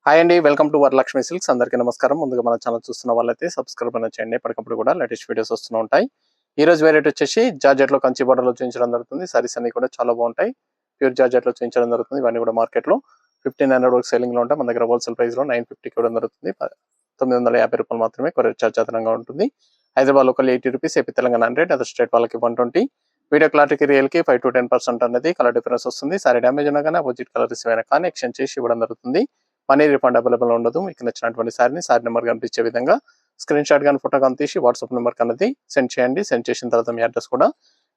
Hi అండి, welcome to Varalakshmi silks. అందరికీ నమస్కారం. ముందుగా మన ఛానల్ చూస్తున్న వాళ్ళైతే సబ్స్క్రైబ్ అనేది చేయండి. ఎప్పటికప్పుడు కూడా లేటెస్ట్ వీడియోస్ వస్తూ ఉంటాయి. ఈ రోజు వెరైటీ వచ్చేసి జార్జెట్లో కంచి బోర్డర్లో చూపించడం జరుగుతుంది. సారీస్ అన్ని కూడా చాలా బాగుంటాయి. ప్యూర్ జార్జెట్లో చూపించడం జరుగుతుంది. ఇవన్నీ కూడా మార్కెట్లో 1500 వరకు సెల్లింగ్ లో ఉంటాయి. మన దగ్గర హోల్సేల్ ప్రైస్ లో 950 ఇవ్వడం జరుగుతుంది. 950 రూపాయలు మాత్రమే కొరియర్ చార్జ్ అదనంగా ఉంటుంది. Hyderabad local 80 rupees, AP Telangana 100, other state వాళ్ళకి 120. వీడియో క్లారిటీకి రియల్ కి 5 to 10% అనేది కలర్ డిఫరెన్స్ వస్తుంది. సారీ డ్యామేజ్ అయినా కానీ అపోజిట్ కలర్ రిసీవ్ అయినా కానీ ఎక్స్చేంజ్ చేసి ఇవ్వడం జరుగుతుంది. మనీ రిఫండ్ అవైలబుల్ ఉండదు. మీకు నచ్చినటువంటి సారీ నెంబర్ కనిపించే విధంగా స్క్రీన్ షాట్ కానీ ఫోటో కానీ తీసి వాట్సాప్ నెంబర్ అనేది సెండ్ చేయండి. సెండ్ చేసిన తర్వాత మీ అడ్రస్ కూడా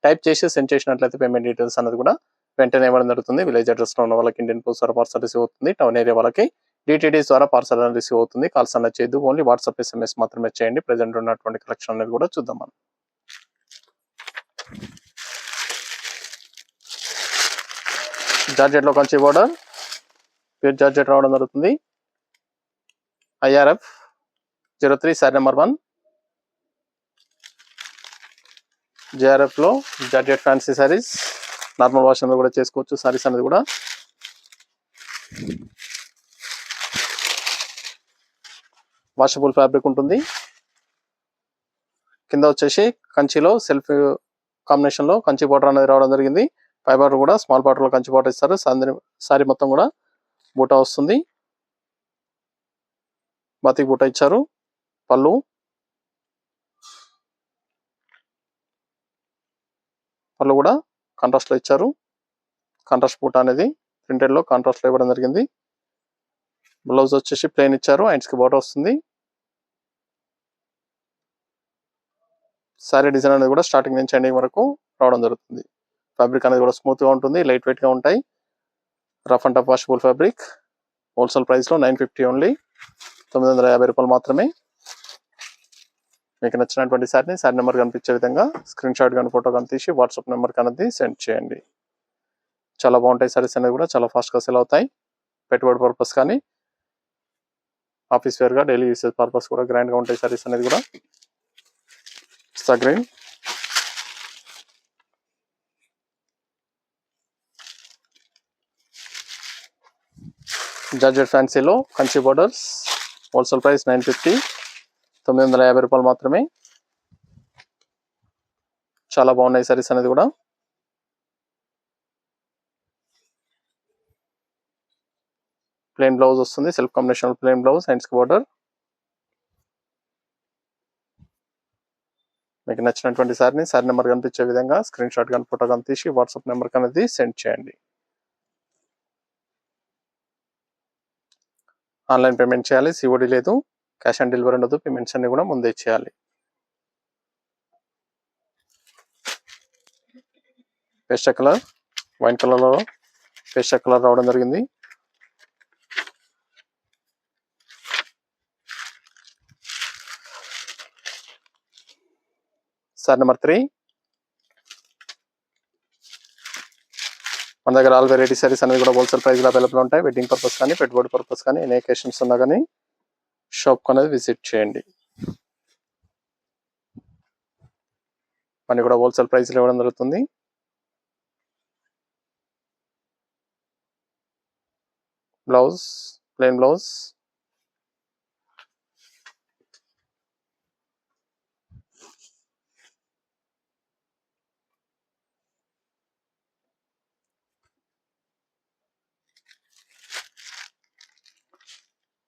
టైప్ చేసి సెండ్ చేసినట్లయితే పేమెంట్ డీటెయిల్స్ అనేది కూడా వెంటనే ఇవ్వడం జరుగుతుంది. విలేజ్ అడ్రస్ లో ఉన్న వాళ్ళకి ఇండియన్ పోస్ట్ ద్వారా పార్సల్ రిసీవ్ అవుతుంది. టౌన్ ఏరియా వాళ్ళకి డిటిడిఎస్ ద్వారా పార్సల్ అనేది రిసీవ్ అవుతుంది. కాల్స్ అనేది చేయదు, ఓన్లీ వాట్సాప్ SMS మాత్రమే చేయండి. ప్రెజెంట్ ఉన్నటువంటి కలెక్షన్ అనేది కూడా చూద్దాం మనం. జార్జెట్ లో కంచి బోర్డర్ ప్యూర్ జార్జెట్ రావడం జరుగుతుంది. IRF 03 sorry number 1. JRF లో georgette fancy saris normal wash అనేది కూడా చేసుకోవచ్చు. సారీస్ అనేది కూడా వాషబుల్ ఫ్యాబ్రిక్ ఉంటుంది. కింద వచ్చేసి కంచిలో సెల్ఫ్ కాంబినేషన్ లో కంచి బార్డర్ అనేది రావడం జరిగింది. పై బార్డర్ కూడా స్మాల్ బార్డర్ లో కంచి బార్డర్ ఇస్తారు. సారీ మొత్తం కూడా బూటా వస్తుంది. బాతిక్ బూటా ఇచ్చారు. పళ్ళు కూడా కాంట్రాస్ట్ లో ఇచ్చారు. కాంట్రాస్ట్ బూటా అనేది ప్రింటెడ్ లో కాంట్రాస్ట్ లో ఇవ్వడం జరిగింది. బ్లౌజ్ వచ్చేసి ప్లెయిన్ ఇచ్చారు. హ్యాండ్స్ కి బార్డర్ వస్తుంది. సారీ డిజైన్ అనేది కూడా స్టార్టింగ్ నుంచి ఎండింగ్ వరకు రావడం జరుగుతుంది. ఫ్యాబ్రిక్ అనేది కూడా స్మూత్ గా ఉంటుంది. లైట్ వెయిట్ గా ఉంటాయి. Rough and tough washable fabric. Wholesale price లో 950 ఓన్లీ, 950 రూపాయలు మాత్రమే. మీకు నచ్చినటువంటి సారీ నెంబర్ కనిపించే విధంగా స్క్రీన్ షాట్ కానీ ఫోటో కానీ తీసి వాట్సాప్ నెంబర్ అనేది సెండ్ చేయండి. చాలా బాగుంటాయి. సారీస్ అనేది కూడా చాలా ఫాస్ట్ గా సెల్ అవుతాయి. పెట్టుబడి పర్పస్ కానీ ఆఫీస్ వేర్ గా డైలీ యూసేజ్ పర్పస్ కూడా గ్రాండ్ గా ఉంటాయి. సారీస్ అనేది కూడా గ్రీన్ జార్జెట్ ఫ్యాన్సీలో కంచి బోర్డర్స్ హోల్సేల్ ప్రైస్ 950, 950 రూపాయలు మాత్రమే. చాలా బాగున్నాయి సారీస్ అనేది కూడా. ప్లెయిన్ బ్లౌజ్ వస్తుంది. Self combination plain blouse, hands కి బోర్డర్. మీకు నచ్చినటువంటి సారీ నెంబర్ కనిపించే విధంగా స్క్రీన్ షాట్ కానీ ఫోటో కానీ తీసి వాట్సాప్ నెంబర్ అనేది సెండ్ చేయండి. ఆన్లైన్ పేమెంట్ చేయాలి. COD లేదు. క్యాష్ ఆన్ డెలివరీ ఉండదు. పేమెంట్స్ అన్ని కూడా ముందే చేయాలి. పేస్టల్ కలర్, వైన్ కలర్ లో పేస్టల్ కలర్ రావడం జరిగింది. Sorry number 3. మన దగ్గర ఆల్ వెరైటీ సారీస్ అనేది కూడా హోల్సేల్ ప్రైస్ లో అవైలబుల్ ఉంటాయి. వెడ్డింగ్ పర్పస్ కానీ పెట్టుబడి పర్పస్ కానీ ఎనీ అకేషన్స్ ఉన్నా కానీ షాప్ అనేది విజిట్ చేయండి. అన్ని కూడా హోల్సేల్ ప్రైస్ లో ఇవ్వడం జరుగుతుంది. Blouse plain blouse,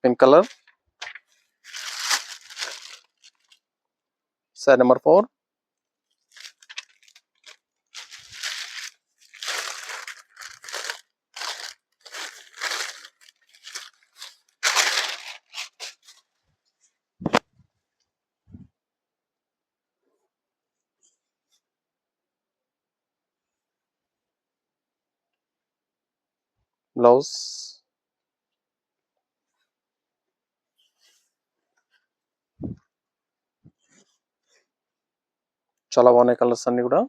pink colour. Sorry number 4. Blouse చాలా బాగున్నాయి కలర్స్ అన్ని కూడా.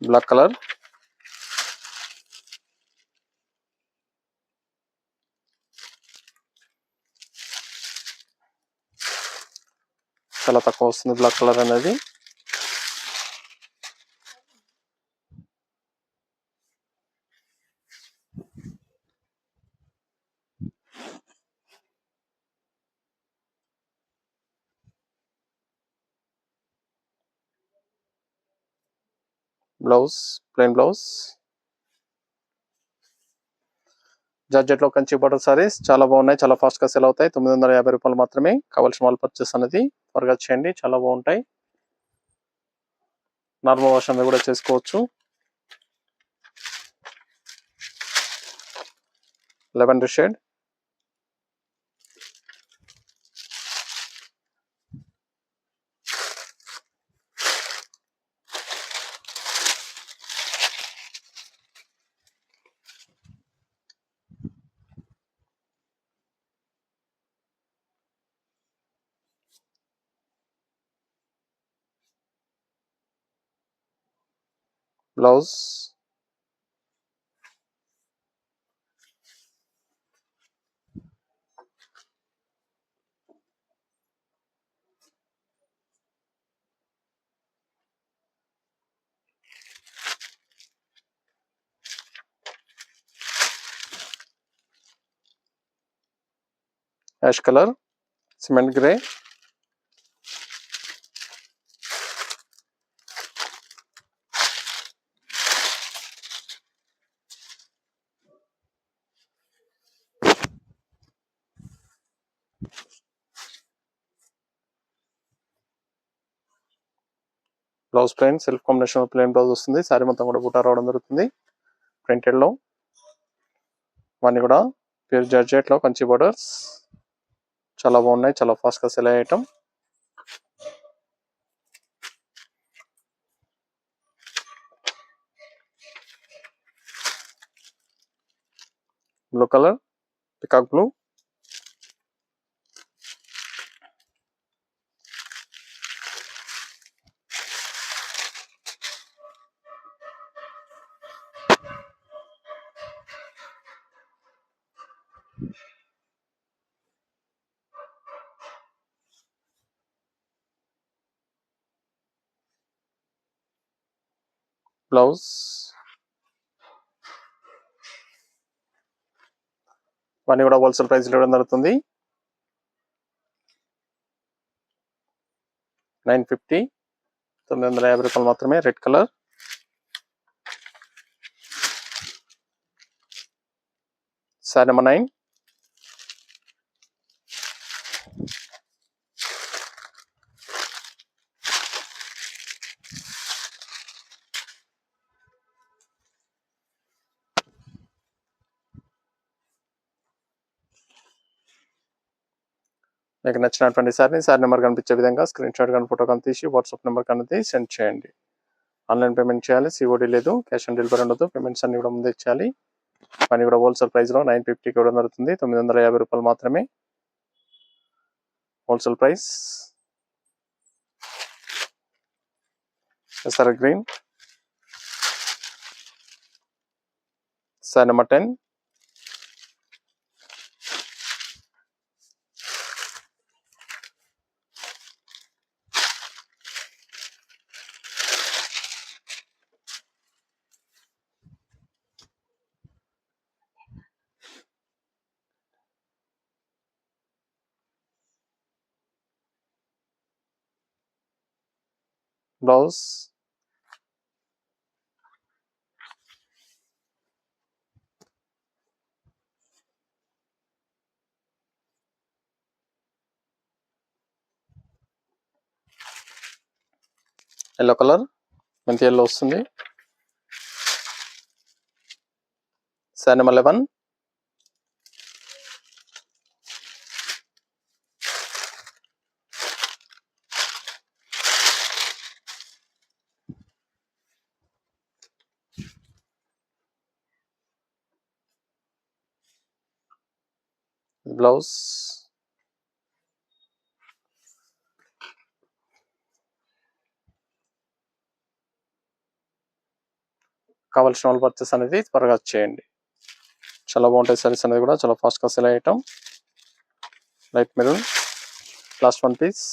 బ్లాక్ కలర్, చాలా తక్కువ వస్తుంది బ్లాక్ కలర్ అనేది. Blouse plain blouse. జార్జెట్ లో కంచి బార్డర్ సారీస్ చాలా బాగున్నాయి, చాలా ఫాస్ట్ గా సెల్ అవుతాయి. 950 రూపాయలు మాత్రమే. కావాల్సిన వాళ్ళు పర్చేస్ అనేది త్వరగా చేయండి, చాలా బాగుంటాయి. నార్మల్ వాష్ అనేది కూడా చేసుకోవచ్చు. Lavender shade. Blouse ash colour, cement grey. Blouse plain self combination plain blouse వస్తుంది. సారీ మొత్తం కూడా బూటా రావడం జరుగుతుంది ప్రింటెడ్ లో. ఇవన్నీ కూడా ప్యూర్ జార్జెట్ లో కంచి బోర్డర్స్ చాలా బాగున్నాయి, చాలా ఫాస్ట్ గా సెల్ అయ్యే item. Blue colour, peacock blue. Blouse ఇవన్నీ కూడా హోల్సేల్ ప్రైస్ ఇవ్వడం జరుగుతుంది. 950, 950 రూపాయలు మాత్రమే. Red colour. Sorry number 9. మీకు నచ్చినటువంటి సారీ నెంబర్ కనిపించే విధంగా స్క్రీన్ షాట్ కానీ ఫోటో కానీ తీసి వాట్సాప్ నెంబర్ కానీ సెండ్ చేయండి. ఆన్లైన్ పేమెంట్ చేయాలి, సిఓడి లేదు, క్యాష్ ఆన్ డెలివరీ ఉండదు. పేమెంట్స్ అన్ని కూడా ముందే ఇచ్చేయాలి. అన్ని కూడా హోల్సేల్ ప్రైస్ లో 950కి ఇవ్వడం జరుగుతుంది. 950 రూపాయలు మాత్రమే wholesale price. SR green. Sari number 10. Blouse yellow colour, మెంతి ఎల్లో వస్తుంది. సారీ నెంబర్ 11. బ్లౌజ్ కావాల్సిన వాళ్ళు పర్చేస్ అనేది త్వరగా చేయండి. చాలా బాగుంటాయి సారీస్ అనేది కూడా, చాలా ఫాస్ట్ గా సెల్ అయ్యే item. Light maroon, last one piece.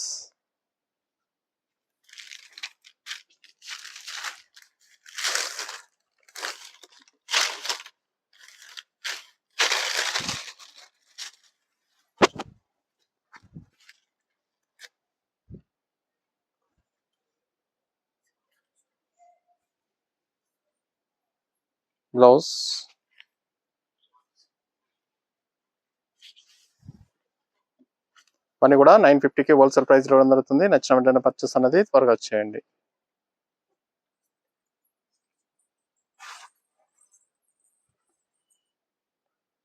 Blouse ఇవన్నీ కూడా 950కి హోల్సేల్ ప్రైస్ ఇవ్వడం జరుగుతుంది. నచ్చిన వెంటనే పర్చేస్ అనేది త్వరగా చేయండి.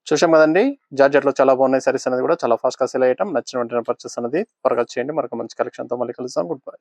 చూసాం కదండి, జార్జెట్ లో చాలా బాగున్నాయి సారీస్ అనేది కూడా చాలా ఫాస్ట్ గా సేల్ అయ్యటం. నచ్చిన వెంటనే పర్చేస్ అనేది త్వరగా చేయండి. మరొక మంచి కలెక్షన్ తో మళ్ళీ కలుద్దాం. Good bye.